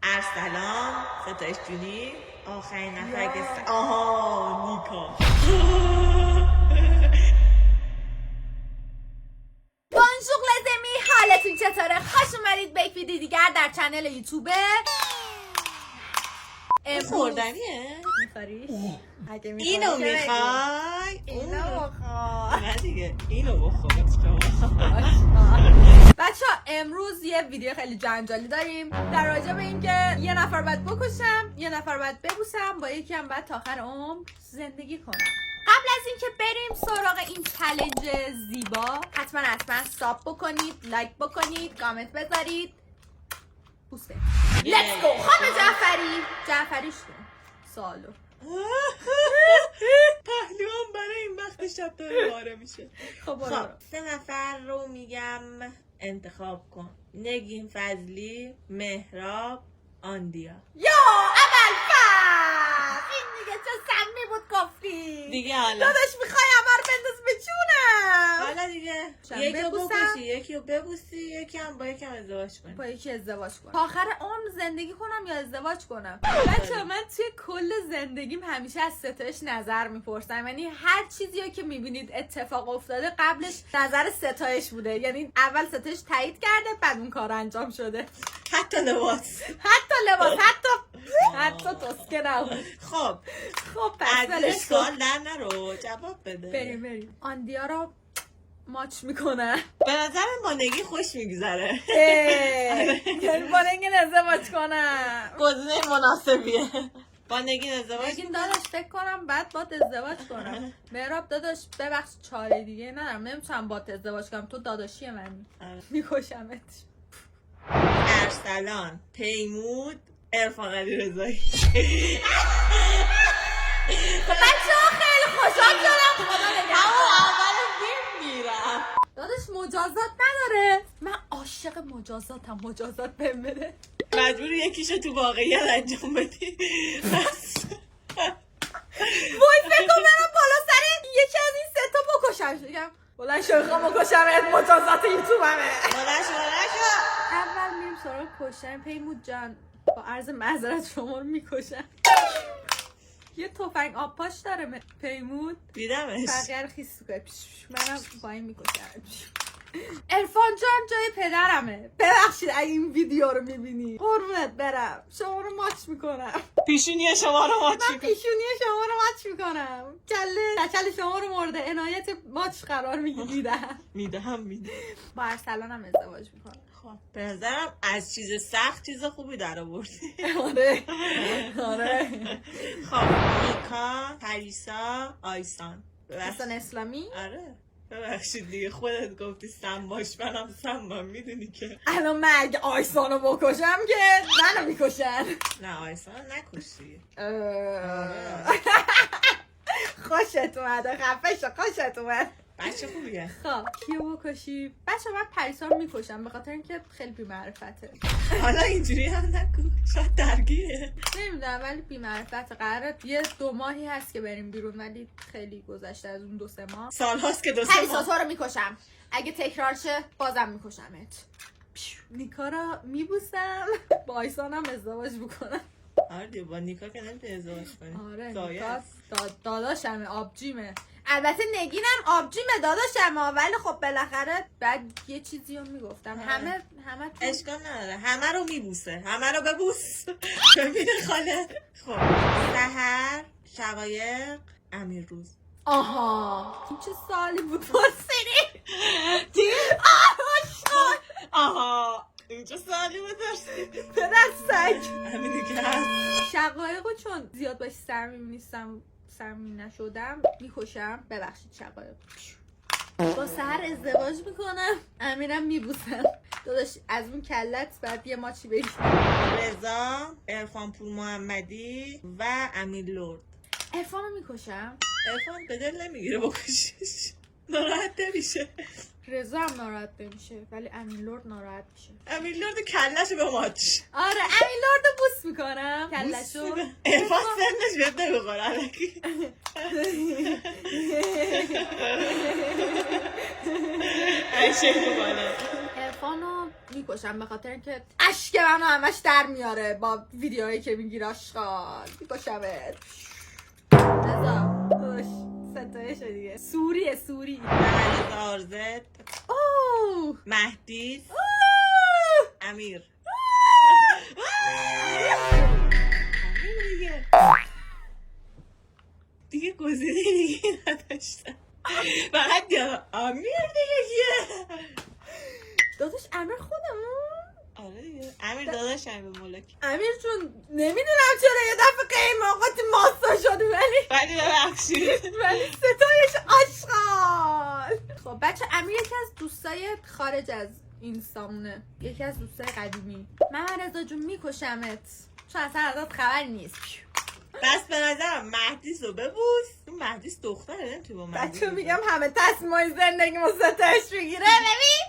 ارسلان، ستایش جونی، آخرین نفر که آها نیکا. بانجور لزمی، حالتون چطوره؟ خوش اومدید به یک ویدیو دیگر در چنل یوتیوب. خوردنیه؟ میخوریش؟ اگه اینو میخوای؟ اینو بخور. نه دیگه اینو بخور. بچه ها امروز یه ویدیو خیلی جنجالی داریم در راجع به اینکه یه نفر باید بکشم، یه نفر باید ببوسم، با یکی هم باید تا آخر عمر زندگی کنم. قبل از اینکه بریم سراغ این چالش زیبا، حتما ساب بکنید، لایک بکنید، کامنت بذارید. بوسه لیتس گو. خانم جعفری شده سالو پهلوان برای این وقت شب داره باره میشه. خب 3 نفر رو میگم انتخاب کن. نگین فضلی، مهراب، آندیا. یا ابوالفضل، این دیگه چه سمی بود گفتی دیگه حالا داداش میخوای عمر بنداز به چونم. حالا دیگه یکی رو بکشی، یکی رو ببوسی، یکی هم با یکم ازدواج کنی. با یکی ازدواج کنم تا آخر عمر زندگی کنم یا ازدواج کنم؟ بچه من توی کل زندگیم همیشه از ستایش نظر میپرسم، یعنی هر چیزی که میبینید اتفاق افتاده قبلش نظر ستایش بوده، یعنی اول ستایش تایید کرده بعد اون کار انجام شده. حتی لباس حتی تسکه نبود. خب پس از اشکال در نرو، جواب بده. بریم آندیا رو ماچ میکنه. به نظرم با نگی خوش میگذره. یعنی با نگین ازدواج کنم گزینه مناسبیه. با نگین ازدواج نگین داداش فکر کنم بعد بات ازدواج کنم. مهراب داداش ببخش چاره دیگه ندارم، نمیتونم بات ازدواج کنم، تو داداشی منی. میکشمت. ارسلان، پیمود، عرفان علیرضایی. بچه ها خیلی خوشحال شدم. خدا نگهدار. اول فیلم میرم. داداش مجازات نداره، من عاشق مجازاتم، مجازات بهم بده. مجبوری یکیشو تو واقعیت انجام بدی. وای فکر کنم برم بالا سر یکی از این 3 تا بکشم. میگم بلند شو میخوام بکشم، مجازات یوتیوبمه. بلند شو. اول میریم سراغ کشتن. پیمود جان با عرض معذرت شما رو میکشم. یه تفنگ آب پاش داره پیمود، دیدمش. بقیه رو خیس کنه. منم با این میکشم. عرفان جان جای پدرمه، ببخشید اگه این ویدیو رو میبینی قربونت برم شما رو ماچ میکنم. پیشونی شما رو ماچ من پیشونی شما رو ماچ میکنم. کله شما رو مورد عنایت ماچ قرار میدم. میدم. با ارسلانم ازدواج میکنم. خب به نظرم از چیز سخت چیز خوبی در آوردی. آره. خب نیکا، پریسا، آیسان. اصلا اسلامی؟ آره ببخشید دیگه خودت گفتی سم باش، منم سمم، میدونی که الان من اگه آیسانو بکشم که منو میکشن. نه آیسان نکشی. خوشت اومده، خفه شو، خوشت اومد. بچه خوبیه. خب کیو بکشی؟ بچه من پریسا رو میکشم به خاطر اینکه خیلی بی‌معرفته. حالا اینجوری هم نکن، شاید درگیره. نمیدونم ولی بی‌معرفت. قراره یه 2 ماهی هست که بریم بیرون ولی خیلی گذشته از اون 2-3 ماه. سال هاست که 2-3 پریسا ماه. تو رو میکشم، اگه تکرار شه بازم میکشمت. نیکا رو میبوسم، با آیسانم ازدواج میکنم. آره با نیکا که نمیتونی ازدواج کنی. آره نیکا داداشمه، آبجیمه. البته نگینم آبجیمه داداشمه، ولی خب بالاخره بعد یه چیزی رو میگفتم. همه اشکال نداره، همه رو میبوسه، همه رو ببوس. ببینه خاله. خب سحر، شقایق، امیرروز. آها این چه سالی بود پرسیدی؟ آها این چه سالی بود پدر سگ. همینی که هست. شقایقو چون زیاد باش صمیمی نشدم میکشم. ببخشید شقایق. با سحر ازدواج میکنم، امیرم میبوسم. داداش از اون کلت بعد یه ماچی بگیر. رضا، عرفان پور محمدی و امیر لرد. عرفانو میکشم. عرفان به دل نمیگیره بکشیش، ناراحت نمیشه. رضا هم ناراحت نمیشه ولی امین لرد ناراحت میشه. امین لرد کلشو به ماچ. آره امین لرد بوس میکنم کلشو. عرفان سنش بیاد نمیخوره الکی. عشق میکنه. عرفانو میکشم به خاطر اینکه اشک منو همش در میاره با ویدیوهایی که میگیر آشغال. میکشمت. رضا ستایش دیگه. سوری محمد آرزت، اوه مهدیس، امیر. دیگه گزینه دیگه نداشتم، فقط دیگه امیر دیگه کیه؟ داداش امیر خودمون. آره دیگه امیر داداشم به ملکی. امیر چون نمیدونم چرا یه دفعه قیماقات ماستا شد ولی ببخشید ولی ستایش آشغال. خب بچه امیر یکی از دوستای خارج از اینستامونه، یکی از دوستای قدیمی. من رضا جون میکشمت چون اصلا ازت خبری نیست. بس به نظرم مهدیس رو ببوس. اون مهدیس دختره نمیتونی با مهدیس بچه میگم همه تصمیمای زندگی ستایش بگیره.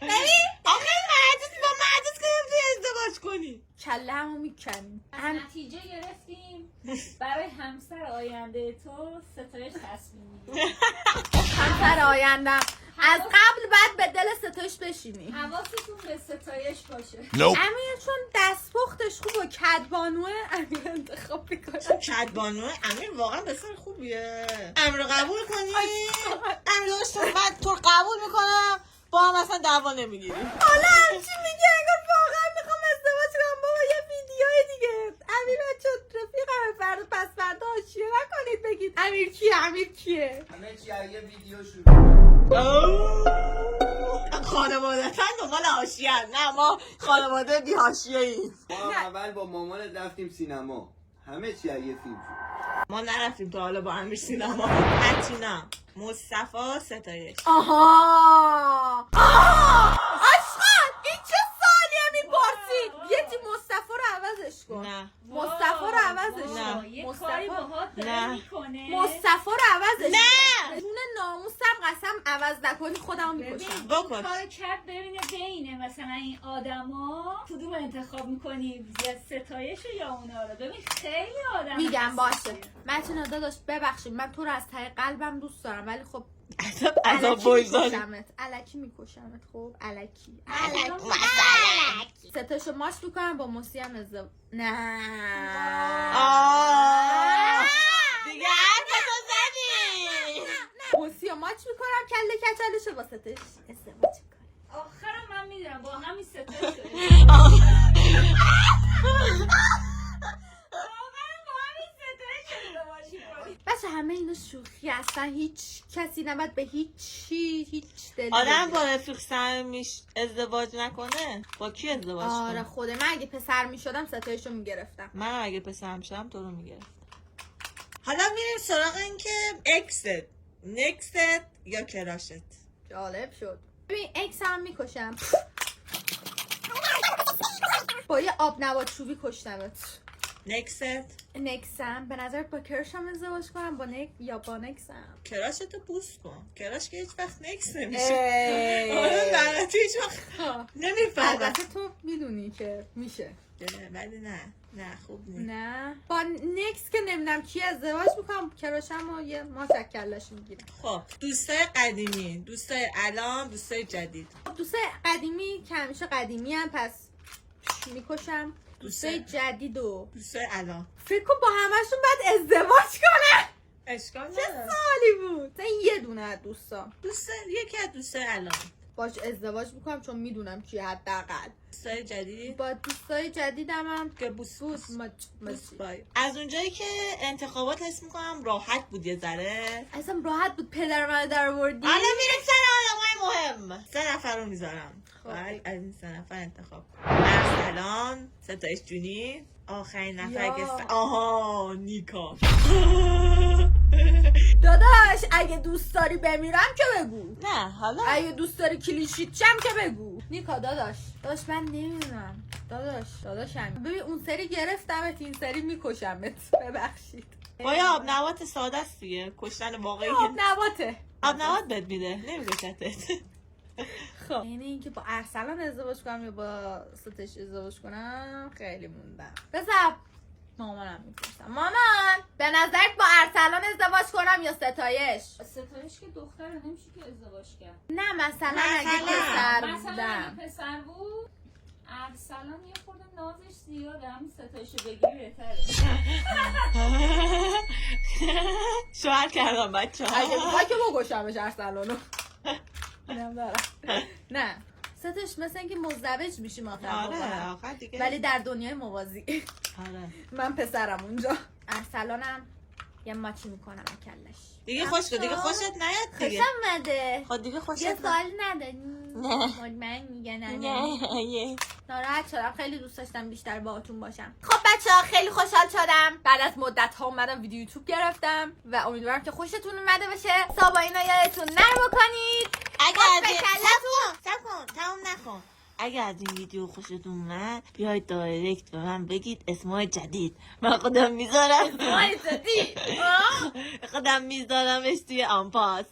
ببین آخه مهدیس با مهدیس که نمیتونی ازدواج کنی. کله همو میکنی. نتیجه گرفتیم برای همسر آینده تو ستایش تصمیم میگیری. همسر آیندم از قبل بعد به دل ستایش بشینی. حواستون به ستایش باشه. امیر چون دستپختش خوب و کدبانوه امیر انتخاب میکنه. کدبانو امیر واقعا بسیار خوبیه. امیر رو قبول کنی؟ امیر داشت بعد تو قبول میکنم با هم اصلا دعوا نمیگیری. حالا همچی میگه انگار واقعا میخوام ازدواج کنم. بابا یه ویدیوی دیگه. امیر چون رفیقم فردا پس فردا حاشیه نکنید بگید امیر کیه. همه چی یه ویدیو شروع. خانوادتاً دنبال حاشیه. نه ما خانواده بی حاشیه ایم. ما اول با مامان رفتیم سینما، همه چی یه فیلم شد. ما نرفتیم تا حالا با امیر سینما. متینا، مصطفی، ستایش. آها آشغال این چه سوالیه میپرسید. یه مصطفی رو عوضش کن. نه مصطفی رو عوضش نه. کن. یه کاری باهات نه. داره میکنه. مصطفی رو عوضش نه. کن. جون ناموسم قسم عوض نکنی خودمو میکشم. بکن. کار کرد ببینه بین مثلا این آدما کدوم انتخاب میکنی، یا ستایش یا اونا رو. ببین خیلی آدم میگم باشه. متینا داداش ببخشید من تو رو از ته قلبم دوست دارم ولی خب عذاب وجدانی. الکی میکشمت. خب الکی مثلا ستاشو ماچ میکنم با موسی هم ازدواج. نه دیگه حرفتو زدی. موسی رو ماچ میکنم کله کچلشو با ستاش ازدواج میکنم. آخرم من میدونم با همین ستایش شده. بچه همه اینا شوخی هستن. هیچ کسی نباید به هیچ دل آدم بگیره. با رفیق صمیمیش ازدواج نکنه با کی ازدواج آره کنه؟ خوده من اگه پسر میشدم ستایشو میگرفتم. من اگه پسرم شدم تو رو میگرفتم. حالا میریم سراغ این که اکست، نکست یا کراشت. جالب شد. ببین اکس هم میکشم با یه آب نبات چوبی کشتمت. نکست نکسم به نظر با کراشم ازدواج کنم با نکسم. کراشتو بوست کن. کراش که هیچ وقت نکست نمیشه. آره لعنتی هیچ وقت نمیفهمم. البته تو میدونی که میشه. ولی نه خوب نیست. نه با نکس که نمیدونم کی ازدواج میکنم کراشم و یه ما کلش میگیرم. خب دوستای قدیمی، دوستای الان، دوستای جدید. دوستای قدیمی که همیشه قدیمی هم پس میکشم. دوستای جدید و دوستای الان فکر کن با همشون باید ازدواج کنه. اشکال چه نداره. سالی بود. تا یه دونه از دوستام یکی از دوستای الان باش ازدواج میکنم چون میدونم چیه. حداقل دوستای جدید با دوستای جدیدم هم که بوس مچ بای. از اونجایی که انتخابات حس میکنم راحت بود یه ذره. اصلا راحت بود پدر من در آوردی. حالا میریم سر آدمای مهم. 3 نفر رو میذارم. خب. باید از این 3 نفر انتخاب کنم. ارسلان، ستایش جونی، آخرین نفر یا. که آها نیکا. داداش اگه دوست داری بمیرم که بگو. نه حالا اگه دوست داری کلیشیت شم که بگو. نیکا داداش من نمیدونم. داداشم ببین اون سری گرفتمت این سری میکشمت. ببخشید. با یه آب نبات ساده است دیگه. کشتن واقعی آب نباته. آب نبات بهت میده نمیگه. خب یعنی اینکه با ارسلان ازدواج کنم یا با ستش ازدواج کنم خیلی موندم. بذار مامانم میپرسم مامان به نظرت با ارسلان ازدواج کنم یا ستایش؟ ستایش که دختره نمیشه که ازدواج کرد. نه مثلا اگه مثلا. پسر مثلا بودم اگه پسر بود ارسلان یه خورده نازش زیاده، همین ستایشو بگیری بهتره. شوهر کردم بچه اگه ها. بخوای که بگوشمش ارسلانو اینم دارم. نه ستایش مثل اینکه مزدوج میشیم آخر آره آخر دیگه. ولی در دنیای موازی آره من پسرم اونجا. ارسلانم یه ماچی میکنم کلش دیگه دیگه خوشت نیاد دیگه. خوشم مده خود دیگه خوشت یه نیاد. سوال نداری؟ نه. من میگه نه نه ناراحت شدم، خیلی دوست داشتم بیشتر باهاتون باشم. خب بچه ها خیلی خوشحال شدم بعد از مدت ها اومدم ویدیو یوتیوب گرفتم و امیدوارم که خوشتون اومده باشه. ساباینا یادتون نره بکنید. اگر به کلتون. سب کن تموم نکن. اگر از این ویدیو خوشتون اومد بیاید دایرکت به من بگید اسمای جدید من خودم میذارم. وای زدی خودم میذارمش توی آنپاس.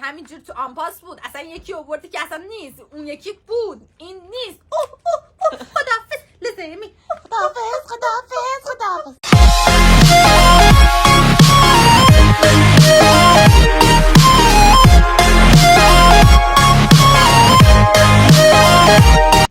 همینجور تو آنپاس بود، اصلا یکی آورده که اصلا نیست، اون یکی بود این نیست. خداحافظ لزمی.